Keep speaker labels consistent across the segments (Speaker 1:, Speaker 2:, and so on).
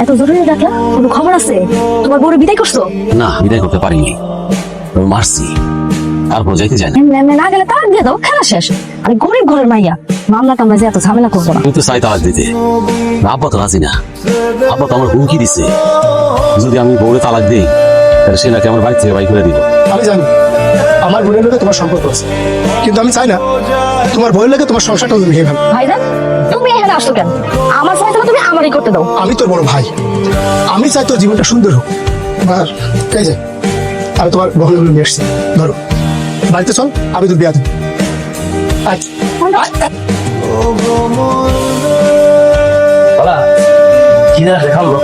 Speaker 1: এত জরুরি ডাকলা? কোনো খবর আছে? তোমার বউরে বিদায় করছো?
Speaker 2: না, বিদায় করতে পারিনি, মারছি। তারপর যাইতে যায় না।
Speaker 1: না গেলে তালাক দিয়ে দাও, খেলা শেষ। আমি গরিব ঘরের মাইয়া, মামলা টামলা যে এত ঝামেলা করবো না।
Speaker 2: তুই তো চাই তালাক দিতে, আব্বা তো রাজি না। আব্বা তো আমার হুমকি দিছে, যদি আমি বউরে তালাক দিই তাহলে সে নাকি আমার বাড়ি থেকে বাড়ি করে দিব।
Speaker 3: আমি জানি আমার বোনের লোকে তোমার সম্পর্ক আছে, কিন্তু আমি চাই না তোমার বউয়ের লোকে তোমার সংসারটা ভেঙে ফেলো।
Speaker 1: ভাইজান, তুমি এখানে আসছো কেন? আমার ফয়সালা তুমি আমারই করতে দাও।
Speaker 3: আমি তোর বড় ভাই, আমি চাই তোর জীবনটা সুন্দর হোক। আর এই যে আমি তোমার বহলে নিয়ে এসছি, ধরো বাড়িতে চল, আমি তোর বিয়া দেব।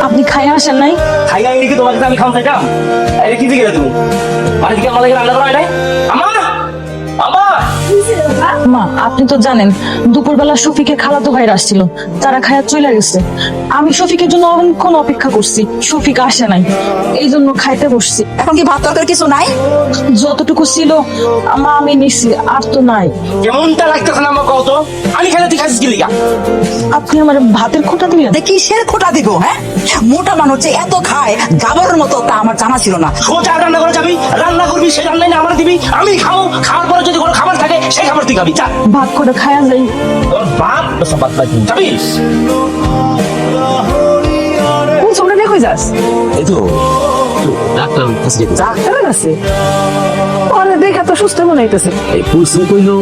Speaker 4: আপনি খাইয়া আসেন নাই?
Speaker 5: খাইয়া কি তোমাকে আমি খাওয়া চাইতাম? আরে কি দিকে তুমি মানে কি আমার লাগে রান্না করা হয় নাই? আমা আমা
Speaker 4: মা, আপনি তো জানেন দুপুরবেলা শফিকের খালাতো ভাইরা আসছিল, তারা খাইয়া চলে গেছে। আমি শফিকের জন্য অনেকক্ষণ অপেক্ষা করছি, শফিক আসে নাই, এই জন্য খাইতে বসছি।
Speaker 6: এখন কি ভাত তরকারি কিছু নাই?
Speaker 4: যতটুকু ছিল মা আমি নিছি, আর তো নাই।
Speaker 5: কেমনটা লাগতেছে না আমার কত? আমি খেলে তুই খাইছিস কি লিগা?
Speaker 4: আপনি আমার ভাতের খোঁটা দিলেন?
Speaker 6: কিসের খোটা দিব? হ্যাঁ, মোটা মানুষ যে এত খায় গাবরের মতো তা আমার জানা ছিল না।
Speaker 5: সোজা রান্না করে যাবি, রান্না করবি, সেই রান্নাই না আমার দিবি, আমি খাবো, খাওয়ার পরে যদি কোনো খাবার থাকে সেই খাবার তুই খাবি। যা
Speaker 4: ভাত করে খাইয়া যাই।
Speaker 5: তোর বাপ সব বাদ পাই যাবি।
Speaker 4: কোন ছোটটা দেখে যাস?
Speaker 2: এই তো ডাক্তার কাছে যেতে।
Speaker 4: ডাক্তারের কাছে? অনেক দেখা তো সুস্থ মনে হইতেছে।
Speaker 2: এই পুলিশ কইলো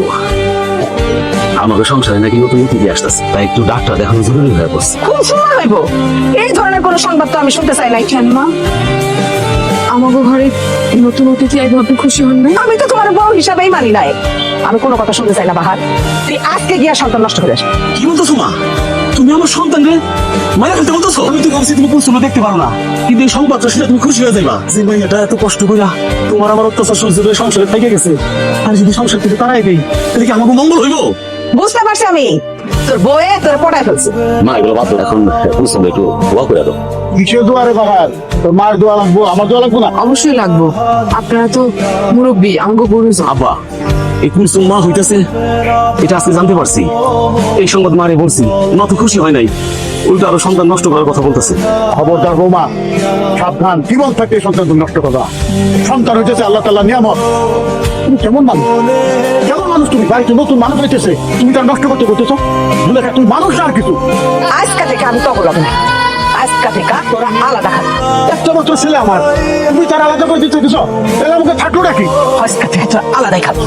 Speaker 2: আমাকে সংসারে নাকি নতুন অতিথি আসতেছে, তাই একটু ডাক্তার দেখানো জরুরি হয়ে পড়ছে।
Speaker 4: কোন সময় হইব? এই ধরনের কোনো সংবাদ তো আমি শুনতে চাই নাই। কেন মা, আমাকে ঘরে নতুন অতিথি আইব, আপনি খুশি হন নাই? আমি তো তোমার বউ হিসাবেই মানি নাই। আমি কোনো কথা শুনতে চাই না বাহার। তুই আজকে গিয়া সন্তান নষ্ট করে আস।
Speaker 5: কি বলতেছো মা? তুমি আমার সন্তান রে মায়া ফেলতে বলতেছো? আমি তো ভাবছি তুমি পুরুষ দেখতে পারো না, কিন্তু এই সংবাদটা শুনে তুমি খুশি হয়ে যাইবা যে মাইয়াটা এত কষ্ট কইরা তোমার আমার অত্যাচার সহ্য করে সংসারে থেকে গেছে। আর যদি সংসার থেকে তাড়াই দেই তাহলে কি আমাকে মঙ্গল হইব?
Speaker 6: বুঝতে পারছি আমি, তোর বউয়ে তোর পটায় ফেলছে।
Speaker 2: মা এগুলো বাদ দাও, এখন পুলিশ একটু দোয়া করে দাও।
Speaker 3: কিসের দোয়ারে বাবার? তোর মায়ের দোয়া লাগবো, আমার দোয়া লাগবো না?
Speaker 4: অবশ্যই লাগবো, আপনারা তো মুরব্বী, আমাকে গুরুজন।
Speaker 2: আব্বা, এই কুলসুম মা হইতেছে এটা আজকে জানতে পারছি। এই সংবাদ মারে বলছি, মা তো খুশি হয় নাই, উল্টো আরো সন্তান নষ্ট করার কথা বলতেছে।
Speaker 3: খবরদার বৌমা, সাবধান, জীবন থাকে সন্তান নষ্ট করা। সন্তান হইতেছে আল্লাহ তাআলার নিয়ামত। তুমি কেমন মানুষ, কেমন মানুষ তুমি? বাড়িতে নতুন মানুষ হইতেছে, তুমি তার নষ্ট করতে করতেছো? বলে তুমি মানুষ না আর কিছু।
Speaker 6: আজকা থেকে আমি তখন হবে না, আজকা থেকে তোরা আলাদা খাবি।
Speaker 3: একটা মাত্র ছেলে আমার, তুমি তার আলাদা করে দিতে গেছো, তাহলে আমাকে থাকলো নাকি?
Speaker 6: আজকা থেকে তোরা আলাদাই খাবি।